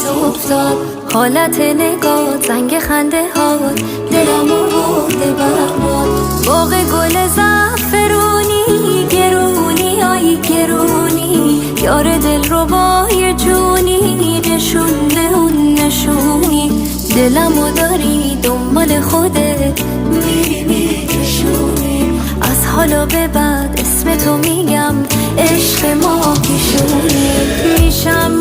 افتاد. حالت نگاه زنگ خنده ها دلمو برده برباد. باغ گل زعفرونی گرونی آی گرونی، یار دل رو بای جونی، نشونه اون نشونی. دلمو داری دنبال خودت میری کشونی. از حالا به بعد اسم تو میگم عشق ما پیشونی. میشم